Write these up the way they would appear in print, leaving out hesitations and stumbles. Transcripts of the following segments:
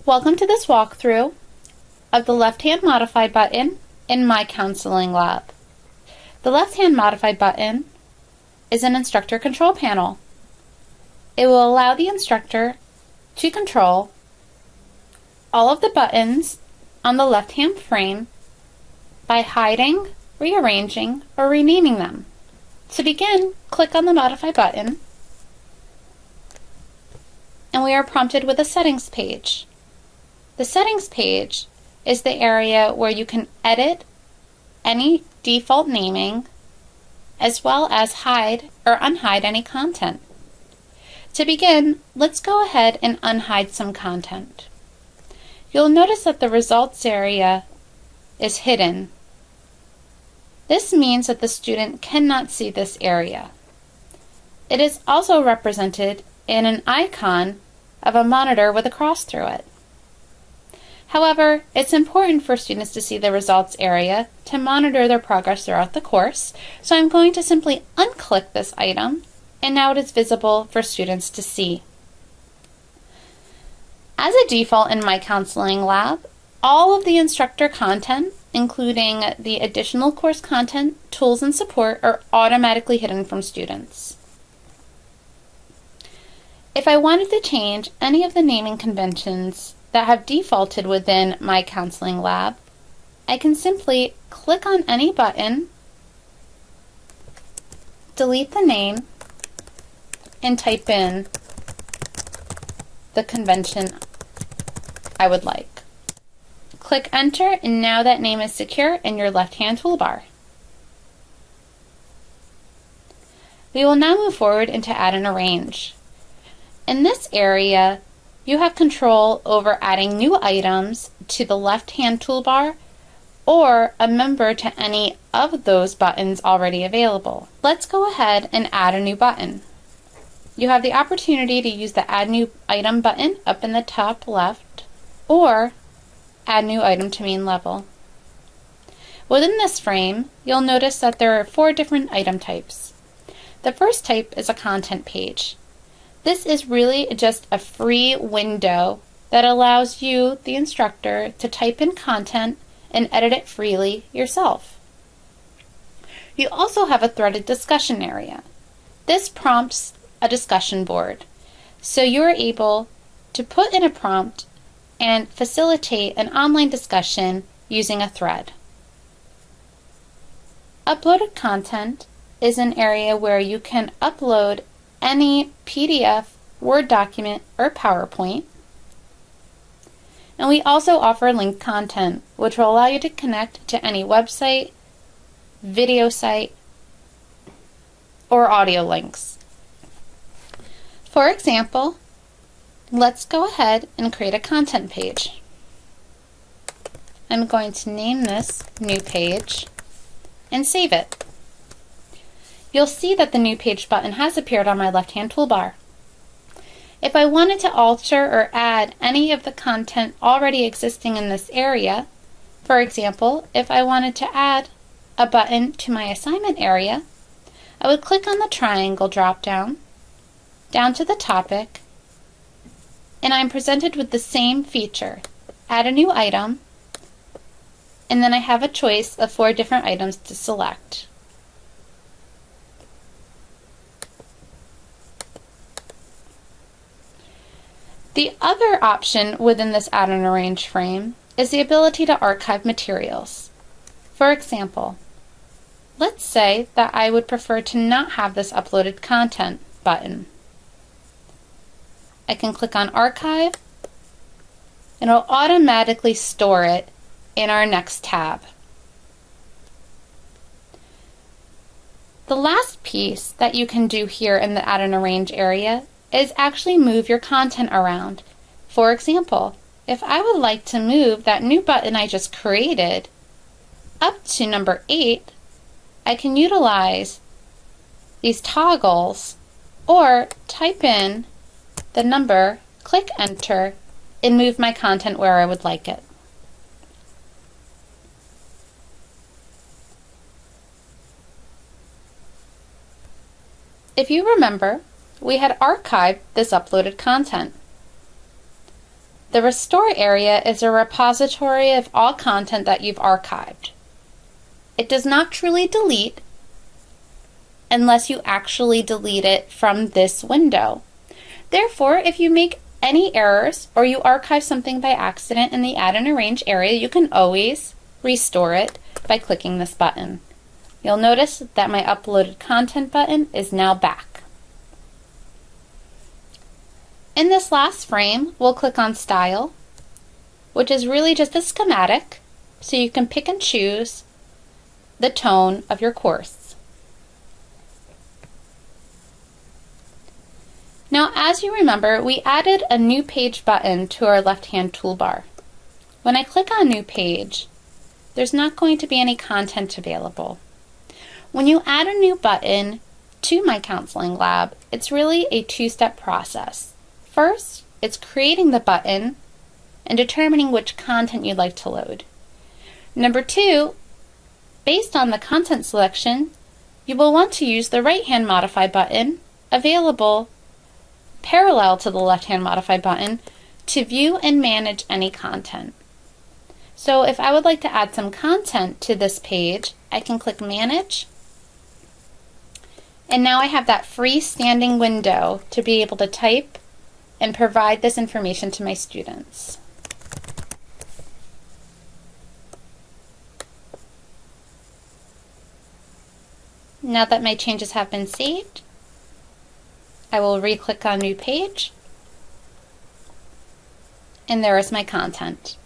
Welcome to this walkthrough of the left-hand modified button in MyCounselingLab. The left-hand modified button is an instructor control panel. It will allow the instructor to control all of the buttons on the left-hand frame by hiding, rearranging, or renaming them. To begin, click on the Modify button, and we are prompted with a settings page. The settings page is the area where you can edit any default naming as well as hide or unhide any content. To begin, let's go ahead and unhide some content. You'll notice that the results area is hidden. This means that the student cannot see this area. It is also represented in an icon of a monitor with a cross through it. However, it's important for students to see the results area to monitor their progress throughout the course, so I'm going to simply unclick this item, and now it is visible for students to see. As a default in MyCounselingLab, all of the instructor content, including the additional course content, tools, and support, are automatically hidden from students. If I wanted to change any of the naming conventions that have defaulted within MyCounselingLab, I can simply click on any button, delete the name, and type in the convention I would like. Click Enter, and now that name is secure in your left-hand toolbar. We will now move forward into Add and Arrange. In this area, you have control over adding new items to the left-hand toolbar or a member to any of those buttons already available. Let's go ahead and add a new button. You have the opportunity to use the Add New Item button up in the top left or Add New Item to Main Level. Within this frame, you'll notice that there are 4 different item types. The first type is a content page. This is really just a free window that allows you, the instructor, to type in content and edit it freely yourself. You also have a threaded discussion area. This prompts a discussion board, so you are able to put in a prompt and facilitate an online discussion using a thread. Uploaded content is an area where you can upload any PDF, Word document, or PowerPoint. And we also offer linked content, which will allow you to connect to any website, video site, or audio links. For example, let's go ahead and create a content page. I'm going to name this New Page and save it. You'll see that the New Page button has appeared on my left-hand toolbar. If I wanted to alter or add any of the content already existing in this area, for example, if I wanted to add a button to my assignment area, I would click on the triangle drop-down, down to the topic, and I'm presented with the same feature, Add a New Item, and then I have a choice of 4 different items to select. The other option within this Add and Arrange frame is the ability to archive materials. For example, let's say that I would prefer to not have this uploaded content button. I can click on Archive, and it'll automatically store it in our next tab. The last piece that you can do here in the Add and Arrange area is actually move your content around. For example, if I would like to move that new button I just created up to number 8, I can utilize these toggles or type in the number, click Enter, and move my content where I would like it. If you remember, we had archived this uploaded content. The Restore area is a repository of all content that you've archived. It does not truly delete unless you actually delete it from this window. Therefore, if you make any errors or you archive something by accident in the Add and Arrange area, you can always restore it by clicking this button. You'll notice that my uploaded content button is now back. In this last frame, we'll click on Style, which is really just a schematic, so you can pick and choose the tone of your course. Now, as you remember, we added a New Page button to our left-hand toolbar. When I click on New Page, there's not going to be any content available. When you add a new button to MyCounselingLab, it's really a two-step process. First, it's creating the button and determining which content you'd like to load. Number two, based on the content selection, you will want to use the right-hand Modify button available parallel to the left-hand Modify button to view and manage any content. So if I would like to add some content to this page, I can click Manage, and now I have that freestanding window to be able to type and provide this information to my students. Now that my changes have been saved, I will re-click on New Page, and there is my content.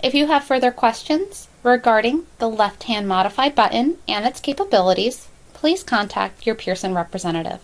If you have further questions regarding the left-hand Modify button and its capabilities, please contact your Pearson representative.